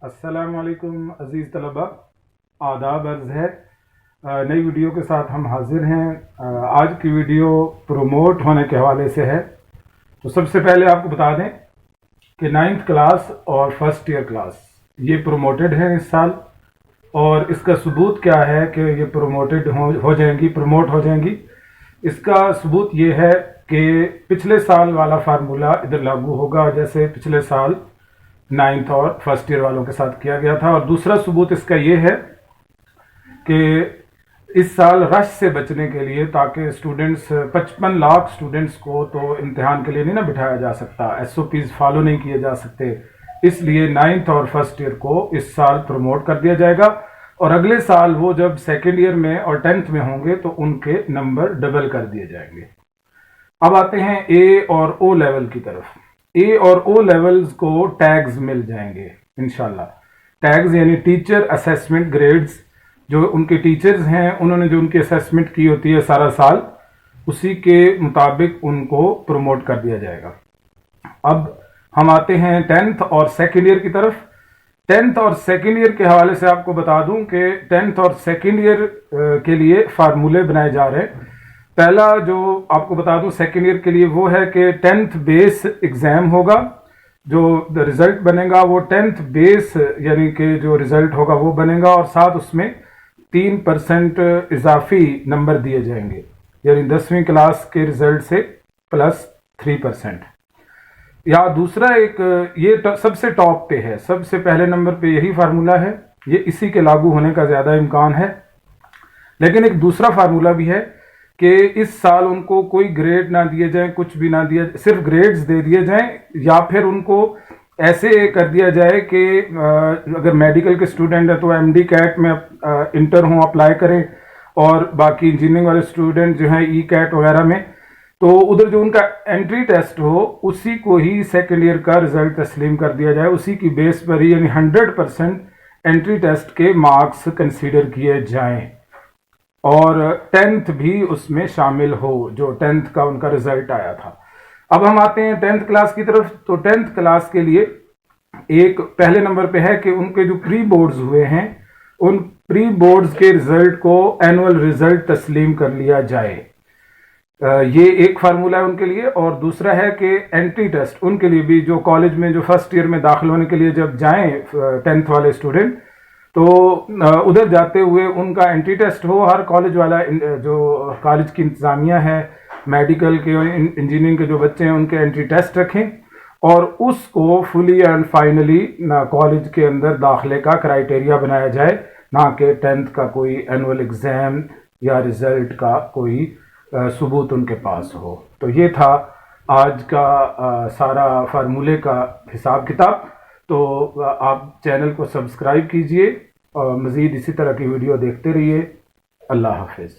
السلام علیکم عزیز طلبہ، آداب عرض ہے۔ نئی ویڈیو کے ساتھ ہم حاضر ہیں۔ آج کی ویڈیو پروموٹ ہونے کے حوالے سے ہے۔ تو سب سے پہلے آپ کو بتا دیں کہ 9th کلاس اور فرسٹ ایئر کلاس یہ پروموٹڈ ہیں اس سال، اور اس کا ثبوت کیا ہے کہ یہ پروموٹ ہو جائیں گی۔ اس کا ثبوت یہ ہے کہ پچھلے سال والا فارمولہ ادھر لاگو ہوگا، جیسے پچھلے سال 9th اور فرسٹ ایئر والوں کے ساتھ کیا گیا تھا۔ اور دوسرا ثبوت اس کا یہ ہے کہ اس سال رش سے بچنے کے لیے، تاکہ اسٹوڈنٹس 55 لاکھ اسٹوڈنٹس کو تو امتحان کے لیے نہیں بٹھایا جا سکتا، ایس او پیز فالو نہیں کیے جا سکتے، اس لیے 9th اور فرسٹ ایئر کو اس سال پروموٹ کر دیا جائے گا، اور اگلے سال وہ جب سیکنڈ ایئر میں اور 10th میں ہوں گے تو ان کے نمبر ڈبل کر دیے جائیں گے۔ اب آتے ہیں اے اور او لیول کی طرف۔ اے اور او لیولز کو ٹیگز مل جائیں گے انشاءاللہ۔ ٹیگز یعنی ٹیچر اسیسمنٹ گریڈز، جو ان کے ٹیچرز ہیں انہوں نے جو ان کی اسیسمنٹ کی ہوتی ہے سارا سال، اسی کے مطابق ان کو پروموٹ کر دیا جائے گا۔ اب ہم آتے ہیں 10th اور سیکنڈ ایئر کی طرف۔ 10th اور سیکنڈ ایئر کے حوالے سے آپ کو بتا دوں کہ 10th اور سیکنڈ ایئر کے لیے فارمولے بنائے جا رہے ہیں۔ پہلا جو آپ کو بتا دوں سیکنڈ ایئر کے لیے وہ ہے کہ 10th بیس ایگزام ہوگا، جو رزلٹ بنے گا وہ 10th بیس یعنی کہ جو رزلٹ ہوگا وہ بنے گا، اور ساتھ اس میں 3% اضافی نمبر دیے جائیں گے، یعنی 10ویں کلاس کے رزلٹ سے پلس 3%۔ یا دوسرا ایک یہ سب سے ٹاپ پہ ہے، سب سے پہلے نمبر پہ یہی فارمولہ ہے، یہ اسی کے لاگو ہونے کا زیادہ امکان ہے۔ لیکن ایک دوسرا فارمولہ بھی ہے کہ اس سال ان کو کوئی گریڈ نہ دیے جائیں، کچھ بھی نہ دیا، صرف گریڈز دے دیے جائیں، یا پھر ان کو ایسے کر دیا جائے کہ اگر میڈیکل کے اسٹوڈنٹ ہیں تو ایم ڈی کیٹ میں انٹر ہوں، اپلائی کریں، اور باقی انجینئرنگ والے اسٹوڈنٹ جو ہیں ای کیٹ وغیرہ میں، تو ادھر جو ان کا انٹری ٹیسٹ ہو اسی کو ہی سیکنڈ ایئر کا رزلٹ تسلیم کر دیا جائے، اسی کی بیس پر ہی، یعنی 100% انٹری ٹیسٹ کے مارکس کنسیڈر کیے جائیں، اور 10th بھی اس میں شامل ہو، جو 10th کا ان کا رزلٹ آیا تھا۔ اب ہم آتے ہیں 10th کلاس کی طرف۔ تو 10th کلاس کے لیے ایک پہلے نمبر پہ ہے کہ ان کے جو پری بورڈز ہوئے ہیں ان پری بورڈز کے رزلٹ کو اینول رزلٹ تسلیم کر لیا جائے، یہ ایک فارمولہ ہے ان کے لیے۔ اور دوسرا ہے کہ انٹری ٹیسٹ ان کے لیے بھی، جو کالج میں جو فرسٹ ایئر میں داخل ہونے کے لیے جب جائیں 10th والے اسٹوڈنٹ، تو ادھر جاتے ہوئے ان کا انٹری ٹیسٹ ہو، ہر کالج والا جو کالج کی انتظامیہ ہے، میڈیکل کے انجینئرنگ کے جو بچے ہیں ان کے انٹری ٹیسٹ رکھیں، اور اس کو فلی اینڈ فائنلی کالج کے اندر داخلے کا کرائیٹیریا بنایا جائے، نہ کہ 10th کا کوئی اینول ایگزام یا رزلٹ کا کوئی ثبوت ان کے پاس ہو۔ تو یہ تھا آج کا سارا فارمولے کا حساب کتاب۔ تو آپ چینل کو سبسکرائب کیجئے اور مزید اسی طرح کی ویڈیو دیکھتے رہیے۔ اللہ حافظ۔